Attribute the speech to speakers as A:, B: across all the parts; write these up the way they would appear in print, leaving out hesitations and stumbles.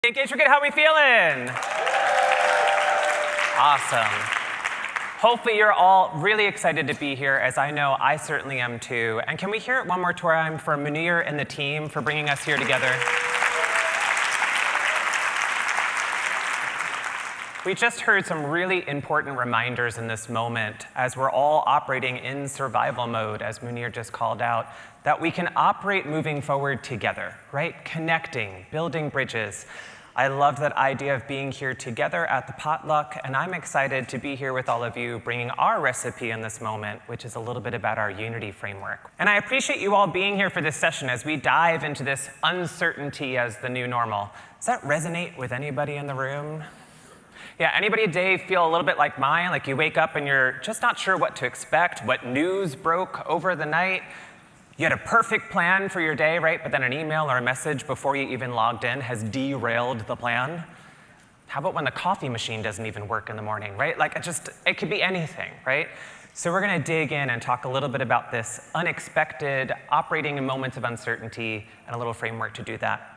A: Engagement good, how we feeling? Awesome. Hopefully you're all really excited to be here, as I know I certainly am too. And can we hear it one more time for Munir and the team for bringing us here together? We just heard some really important reminders in this moment as we're all operating in survival mode, as Munir just called out, that we can operate moving forward together, right? Connecting, building bridges. I love that idea of being here together at the potluck, and I'm excited to be here with all of you bringing our recipe in this moment, which is a little bit about our unity framework. And I appreciate you all being here for this session as we dive into this uncertainty as the new normal. Does that resonate with anybody in the room? Yeah, anybody today feel a little bit like mine, like you wake up and you're just not sure what to expect, what news broke over the night? You had a perfect plan for your day, right? But then an email or a message before you even logged in has derailed the plan. How about when the coffee machine doesn't even work in the morning, right? Like it could be anything, right? So we're gonna dig in and talk a little bit about this unexpected, operating in moments of uncertainty, and a little framework to do that.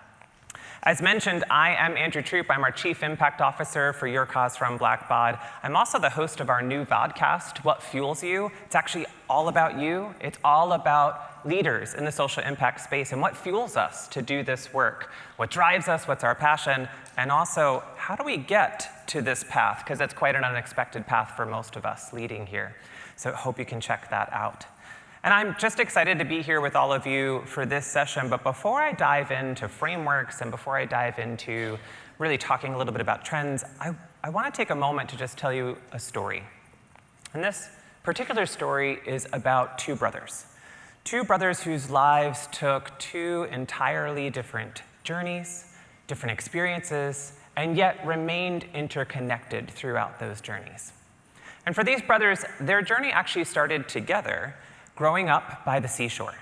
A: As mentioned, I am Andrew Troop. I'm our Chief Impact Officer for YourCause from Blackbaud. I'm also the host of our new vodcast, What Fuels You? It's actually all about you. It's all about leaders in the social impact space and what fuels us to do this work, what drives us, what's our passion, and also how do we get to this path, because it's quite an unexpected path for most of us leading here. So I hope you can check that out. And I'm just excited to be here with all of you for this session, but before I dive into frameworks and before I dive into really talking a little bit about trends, I want to take a moment to just tell you a story. And this particular story is about two brothers whose lives took two entirely different journeys, different experiences, and yet remained interconnected throughout those journeys. And for these brothers, their journey actually started together, growing up by the seashore.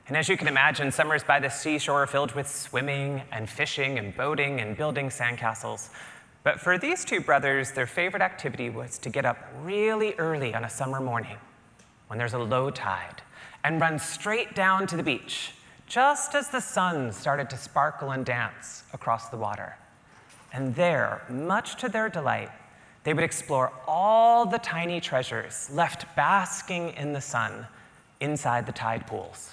A: And as you can imagine, summers by the seashore are filled with swimming and fishing and boating and building sandcastles. But for these two brothers, their favorite activity was to get up really early on a summer morning when there's a low tide and run straight down to the beach, just as the sun started to sparkle and dance across the water. And there, much to their delight, they would explore all the tiny treasures left basking in the sun inside the tide pools.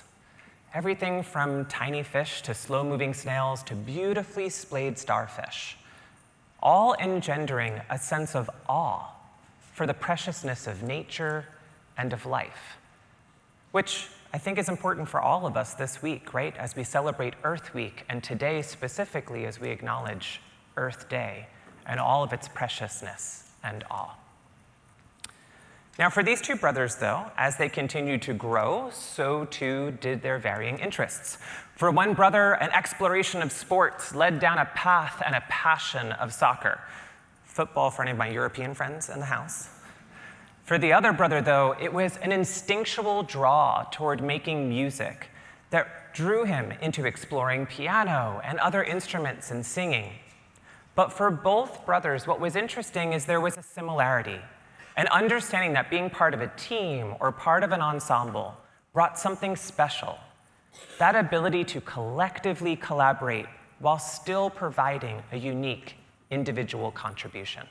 A: Everything from tiny fish to slow-moving snails to beautifully splayed starfish, all engendering a sense of awe for the preciousness of nature and of life, which I think is important for all of us this week, right? As we celebrate Earth Week, and today specifically as we acknowledge Earth Day and all of its preciousness and awe. Now, for these two brothers, though, as they continued to grow, so too did their varying interests. For one brother, an exploration of sports led down a path and a passion of soccer. Football for any of my European friends in the house. For the other brother, though, it was an instinctual draw toward making music that drew him into exploring piano and other instruments and singing. But for both brothers, what was interesting is there was a similarity. And understanding that being part of a team or part of an ensemble brought something special. That ability to collectively collaborate while still providing a unique individual contribution.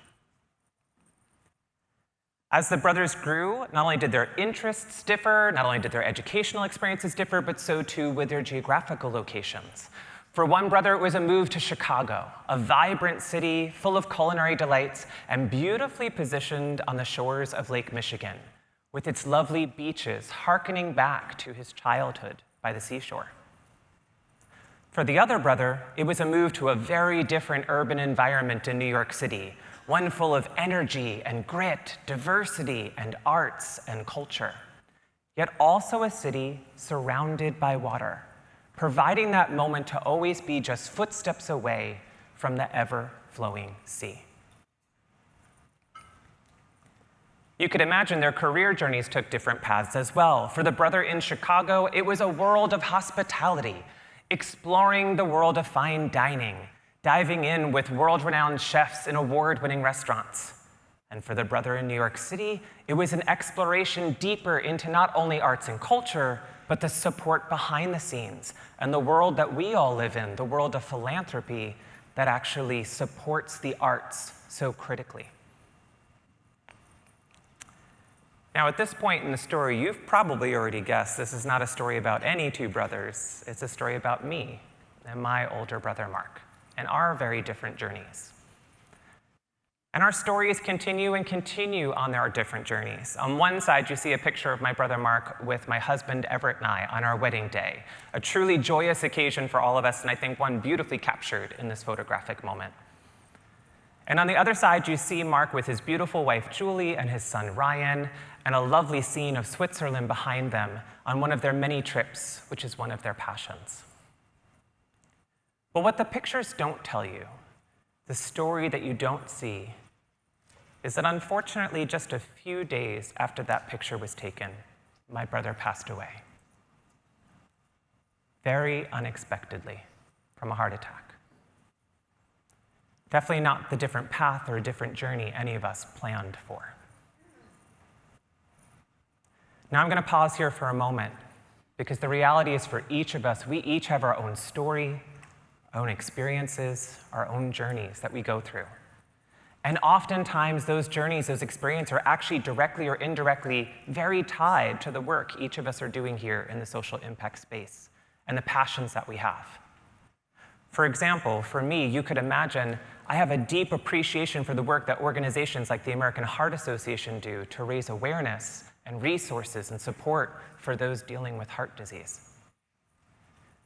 A: As the brothers grew, not only did their interests differ, not only did their educational experiences differ, but so too would their geographical locations. For one brother, it was a move to Chicago, a vibrant city full of culinary delights and beautifully positioned on the shores of Lake Michigan, with its lovely beaches hearkening back to his childhood by the seashore. For the other brother, it was a move to a very different urban environment in New York City, one full of energy and grit, diversity and arts and culture, yet also a city surrounded by water, providing that moment to always be just footsteps away from the ever-flowing sea. You could imagine their career journeys took different paths as well. For the brother in Chicago, it was a world of hospitality, exploring the world of fine dining, diving in with world-renowned chefs in award-winning restaurants. And for the brother in New York City, it was an exploration deeper into not only arts and culture, but the support behind the scenes and the world that we all live in, the world of philanthropy, that actually supports the arts so critically. Now, at this point in the story, you've probably already guessed this is not a story about any two brothers. It's a story about me and my older brother, Mark, and our very different journeys. And our stories continue and continue on our different journeys. On one side, you see a picture of my brother Mark with my husband Everett and I on our wedding day, a truly joyous occasion for all of us, and I think one beautifully captured in this photographic moment. And on the other side, you see Mark with his beautiful wife Julie and his son Ryan, and a lovely scene of Switzerland behind them on one of their many trips, which is one of their passions. But what the pictures don't tell you, the story that you don't see, is that unfortunately just a few days after that picture was taken, my brother passed away. Very unexpectedly, from a heart attack. Definitely not the different path or a different journey any of us planned for. Now I'm going to pause here for a moment, because the reality is for each of us, we each have our own story, our own experiences, our own journeys that we go through. And oftentimes those journeys, those experiences are actually directly or indirectly very tied to the work each of us are doing here in the social impact space and the passions that we have. For example, for me, you could imagine I have a deep appreciation for the work that organizations like the American Heart Association do to raise awareness and resources and support for those dealing with heart disease.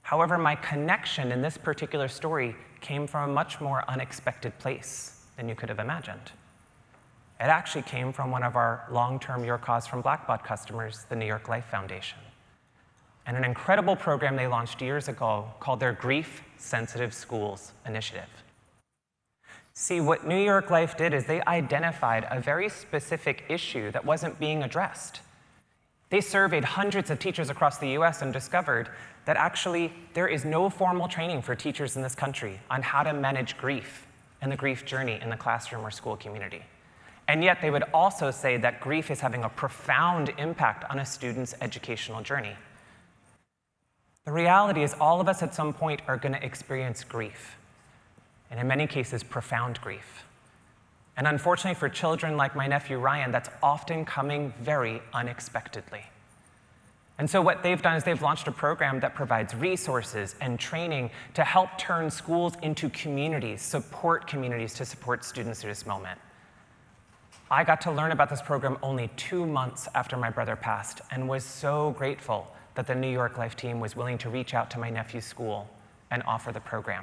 A: However, my connection in this particular story came from a much more unexpected place than you could have imagined. It actually came from one of our long-term YourCause from Blackbaud customers, the New York Life Foundation, and an incredible program they launched years ago called their Grief Sensitive Schools Initiative. See, what New York Life did is they identified a very specific issue that wasn't being addressed. They surveyed hundreds of teachers across the US and discovered that actually there is no formal training for teachers in this country on how to manage grief and the grief journey in the classroom or school community. And yet they would also say that grief is having a profound impact on a student's educational journey. The reality is all of us at some point are going to experience grief, and in many cases, profound grief. And unfortunately for children like my nephew Ryan, that's often coming very unexpectedly. And so what they've done is they've launched a program that provides resources and training to help turn schools into communities, support communities to support students through this moment. I got to learn about this program only 2 months after my brother passed and was so grateful that the New York Life team was willing to reach out to my nephew's school and offer the program.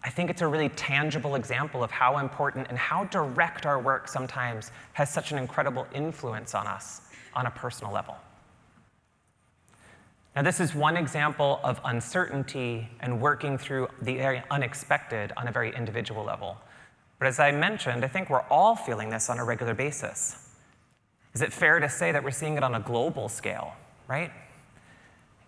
A: I think it's a really tangible example of how important and how direct our work sometimes has such an incredible influence on us on a personal level. Now, this is one example of uncertainty and working through the unexpected on a very individual level. But as I mentioned, I think we're all feeling this on a regular basis. Is it fair to say that we're seeing it on a global scale, right?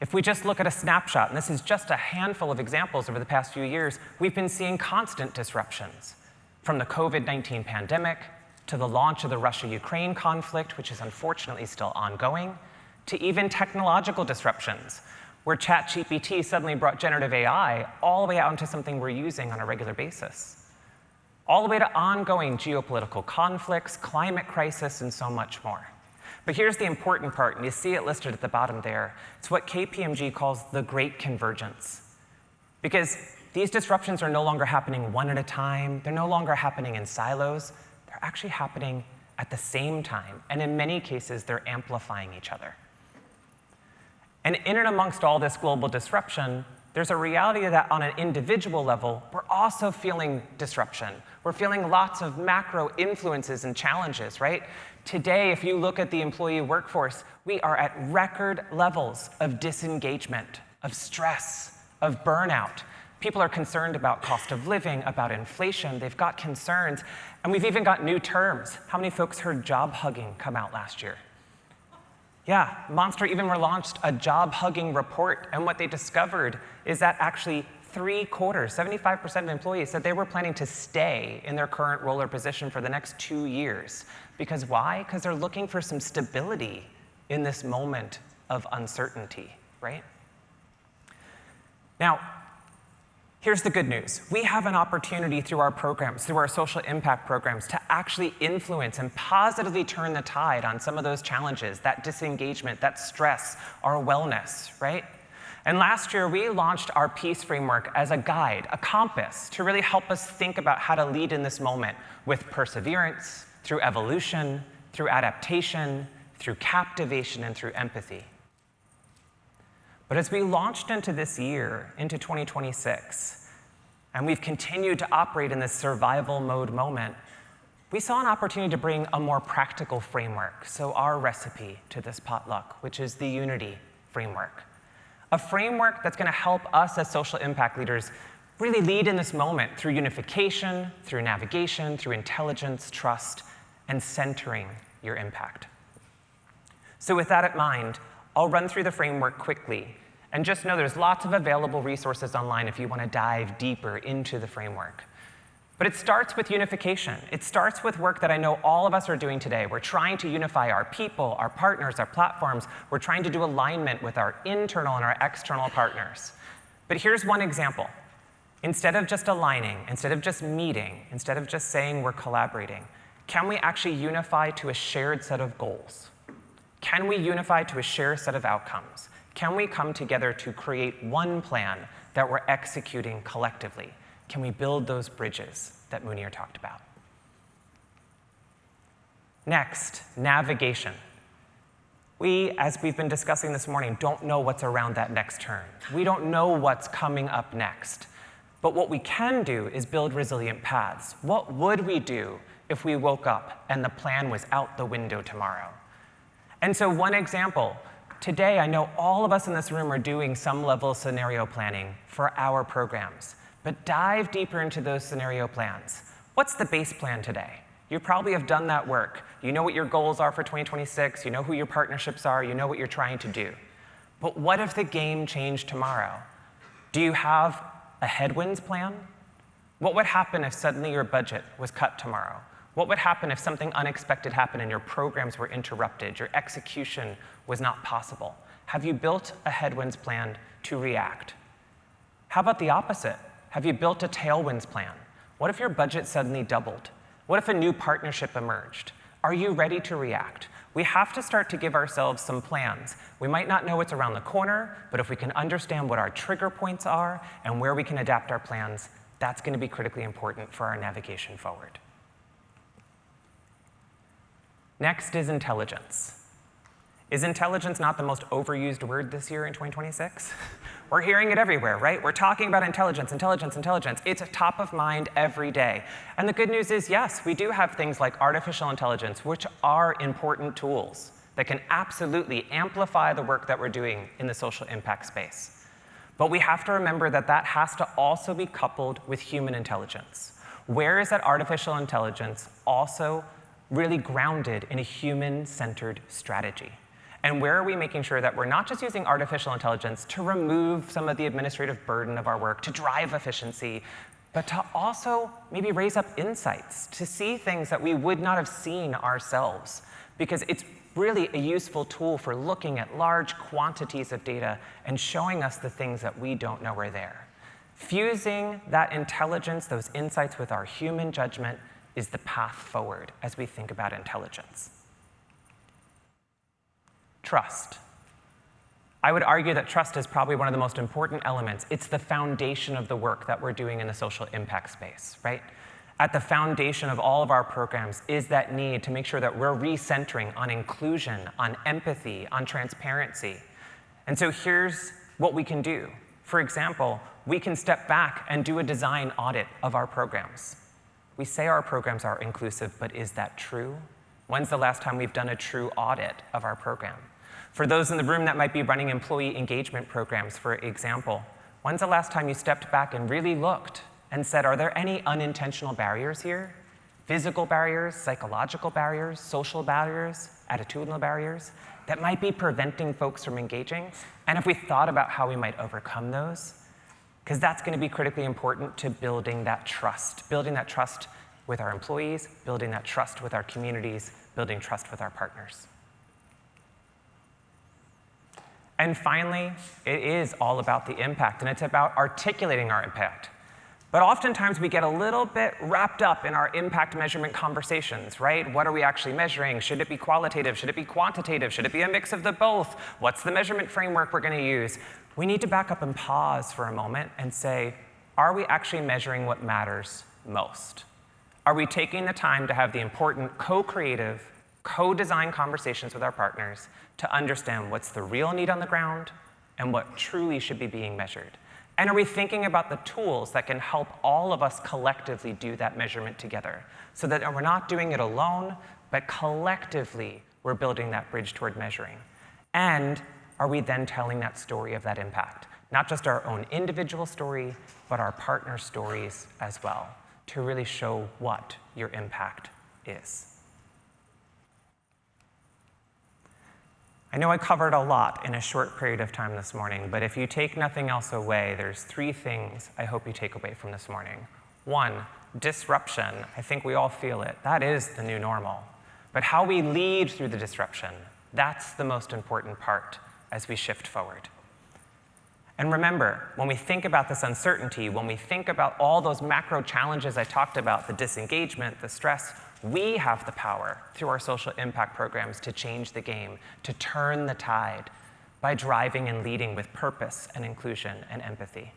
A: If we just look at a snapshot, and this is just a handful of examples over the past few years, we've been seeing constant disruptions, from the COVID-19 pandemic to the launch of the Russia-Ukraine conflict, which is unfortunately still ongoing, to even technological disruptions, where ChatGPT suddenly brought generative AI all the way out into something we're using on a regular basis, all the way to ongoing geopolitical conflicts, climate crisis, and so much more. But here's the important part, and you see it listed at the bottom there. It's what KPMG calls the Great Convergence. Because these disruptions are no longer happening one at a time. They're no longer happening in silos. They're actually happening at the same time. And in many cases, they're amplifying each other. And in and amongst all this global disruption, there's a reality that on an individual level, we're also feeling disruption. We're feeling lots of macro influences and challenges, right? Today, if you look at the employee workforce, we are at record levels of disengagement, of stress, of burnout. People are concerned about cost of living, about inflation. They've got concerns. And we've even got new terms. How many folks heard job hugging come out last year? Yeah, Monster even launched a job hugging report. And what they discovered is that actually 3/4, 75% of employees said they were planning to stay in their current role or position for the next 2 years. Because why? Because they're looking for some stability in this moment of uncertainty, right? Now, Here's the good news. We have an opportunity through our programs, through our social impact programs, to actually influence and positively turn the tide on some of those challenges, that disengagement, that stress, our wellness, right? And last year, we launched our peace framework as a guide, a compass, to really help us think about how to lead in this moment with perseverance, through evolution, through adaptation, through captivation, and through empathy. But as we launched into this year, into 2026, and we've continued to operate in this survival mode moment, we saw an opportunity to bring a more practical framework, so our recipe to this potluck, which is the Unity framework. A framework that's going to help us as social impact leaders really lead in this moment through unification, through navigation, through intelligence, trust, and centering your impact. So with that in mind, I'll run through the framework quickly, and just know there's lots of available resources online if you want to dive deeper into the framework. But it starts with unification. It starts with work that I know all of us are doing today. We're trying to unify our people, our partners, our platforms. We're trying to do alignment with our internal and our external partners. But here's one example. Instead of just aligning, instead of just meeting, instead of just saying we're collaborating, can we actually unify to a shared set of goals? Can we unify to a shared set of outcomes? Can we come together to create one plan that we're executing collectively? Can we build those bridges that Munir talked about? Next, navigation. We, as we've been discussing this morning, don't know what's around that next turn. We don't know what's coming up next. But what we can do is build resilient paths. What would we do if we woke up and the plan was out the window tomorrow? And so one example, today I know all of us in this room are doing some level of scenario planning for our programs. But dive deeper into those scenario plans. What's the base plan today? You probably have done that work. You know what your goals are for 2026. You know who your partnerships are. You know what you're trying to do. But what if the game changed tomorrow? Do you have a headwinds plan? What would happen if suddenly your budget was cut tomorrow? What would happen if something unexpected happened and your programs were interrupted, your execution was not possible? Have you built a headwinds plan to react? How about the opposite? Have you built a tailwinds plan? What if your budget suddenly doubled? What if a new partnership emerged? Are you ready to react? We have to start to give ourselves some plans. We might not know what's around the corner, but if we can understand what our trigger points are and where we can adapt our plans, that's going to be critically important for our navigation forward. Next is intelligence. Is intelligence not the most overused word this year in 2026? We're hearing it everywhere, right? We're talking about intelligence, intelligence, intelligence. It's top of mind every day. And the good news is, yes, we do have things like artificial intelligence, which are important tools that can absolutely amplify the work that we're doing in the social impact space. But we have to remember that that has to also be coupled with human intelligence. Where is that artificial intelligence also really grounded in a human-centered strategy? And where are we making sure that we're not just using artificial intelligence to remove some of the administrative burden of our work, to drive efficiency, but to also maybe raise up insights, to see things that we would not have seen ourselves? Because it's really a useful tool for looking at large quantities of data and showing us the things that we don't know are there. Fusing that intelligence, those insights with our human judgment is the path forward as we think about intelligence. Trust. I would argue that trust is probably one of the most important elements. It's the foundation of the work that we're doing in the social impact space, right? At the foundation of all of our programs is that need to make sure that we're recentering on inclusion, on empathy, on transparency. And so here's what we can do. For example, we can step back and do a design audit of our programs. We say our programs are inclusive, but is that true? When's the last time we've done a true audit of our program? For those in the room that might be running employee engagement programs, for example, when's the last time you stepped back and really looked and said, are there any unintentional barriers here? Physical barriers, psychological barriers, social barriers, attitudinal barriers that might be preventing folks from engaging? And if we thought about how we might overcome those, because that's going to be critically important to building that trust with our employees, building that trust with our communities, building trust with our partners. And finally, it is all about the impact, and it's about articulating our impact. But oftentimes we get a little bit wrapped up in our impact measurement conversations, right? What are we actually measuring? Should it be qualitative? Should it be quantitative? Should it be a mix of the both? What's the measurement framework we're going to use? We need to back up and pause for a moment and say, are we actually measuring what matters most? Are we taking the time to have the important co-creative, co-design conversations with our partners to understand what's the real need on the ground and what truly should be being measured? And are we thinking about the tools that can help all of us collectively do that measurement together so that we're not doing it alone, but collectively we're building that bridge toward measuring? And are we then telling that story of that impact? Not just our own individual story, but our partner stories as well, to really show what your impact is. I know I covered a lot in a short period of time this morning, but if you take nothing else away, there's 3 things I hope you take away from this morning. 1, disruption. I think we all feel it. That is the new normal. But how we lead through the disruption, that's the most important part as we shift forward. And remember, when we think about this uncertainty, when we think about all those macro challenges I talked about, the disengagement, the stress, we have the power through our social impact programs to change the game, to turn the tide by driving and leading with purpose and inclusion and empathy.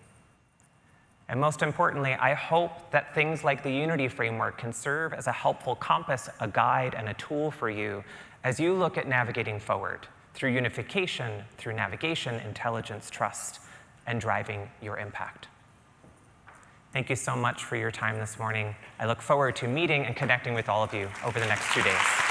A: And most importantly, I hope that things like the Unity framework can serve as a helpful compass, a guide, and a tool for you as you look at navigating forward through unification, through navigation, intelligence, trust, and driving your impact. Thank you so much for your time this morning. I look forward to meeting and connecting with all of you over the next 2 days.